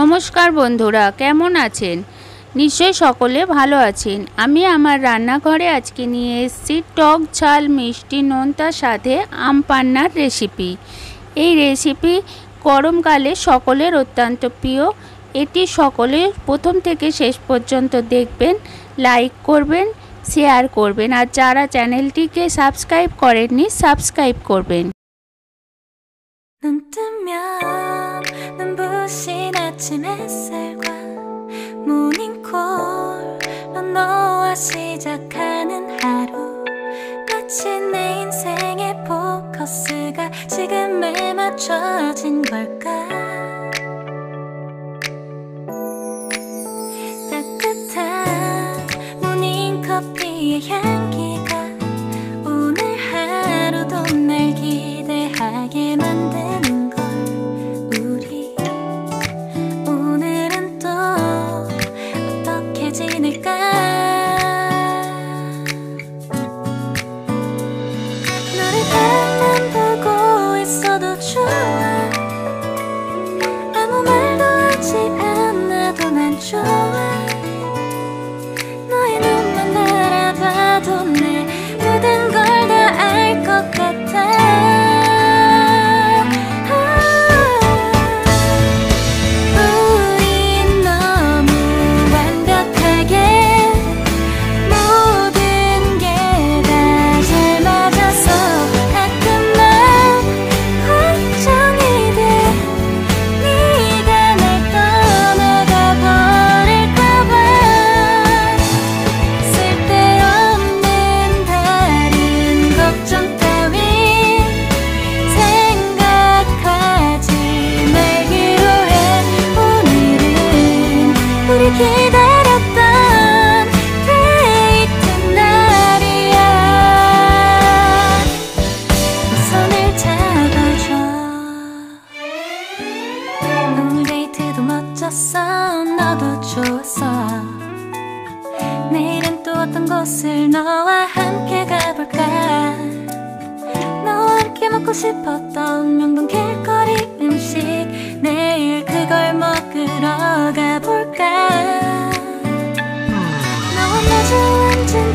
নমস্কার বন্ধুরা, কেমন আছেন? নিশ্চয়ই সকলে ভালো আছেন। আমি আমার রান্নাঘরে আজকে নিয়ে এসেছি টক ঝাল মিষ্টি নোনতার সাথে আম পান্নার রেসিপি। এই রেসিপি গরমকালে সকলের অত্যন্ত প্রিয়। এটি সকলে প্রথম থেকে শেষ পর্যন্ত দেখবেন, লাইক করবেন, শেয়ার করবেন, আর যারা চ্যানেলটিকে সাবস্ক্রাইব করেননি সাবস্ক্রাইব করবেন। 눈 뜨면 눈부신 아침 햇살과 모닝콜로 너와 시작하는 하루, 마치 내 인생의 포커스가 지금에 맞춰진 걸까. 따뜻한 모닝커피의 향기가 오늘 하루도 날 기대하게 만드는 걸. 우리 오늘은 또 어떻게 지낼까. 너를 바라만 보고 있어도 좋아. 아무 말도 하지 않아도 난 좋아. 너의 눈만 바라봐도 내 모든 걸 다 알 것 같아. 우린 너무 완벽하게 모든 게 다 잘 맞아서 가끔만 걱정이 돼. 네가 날 떠나가 버릴까 봐. 쓸데없는 다른 걱정 따윈 생각하지 말기로 해. 오늘은 우리 기다렸던 데이트 날이야. 내 손을 잡아줘. 오늘 데이트도 멋졌어. 너도 좋았어. 내일은 또 어떤 곳을 너와 함께 가볼까. 너와 함께 먹고 싶었던 명동 길거리 음식, 내일 그걸 먹으러 가볼까. 너와 마주 앉은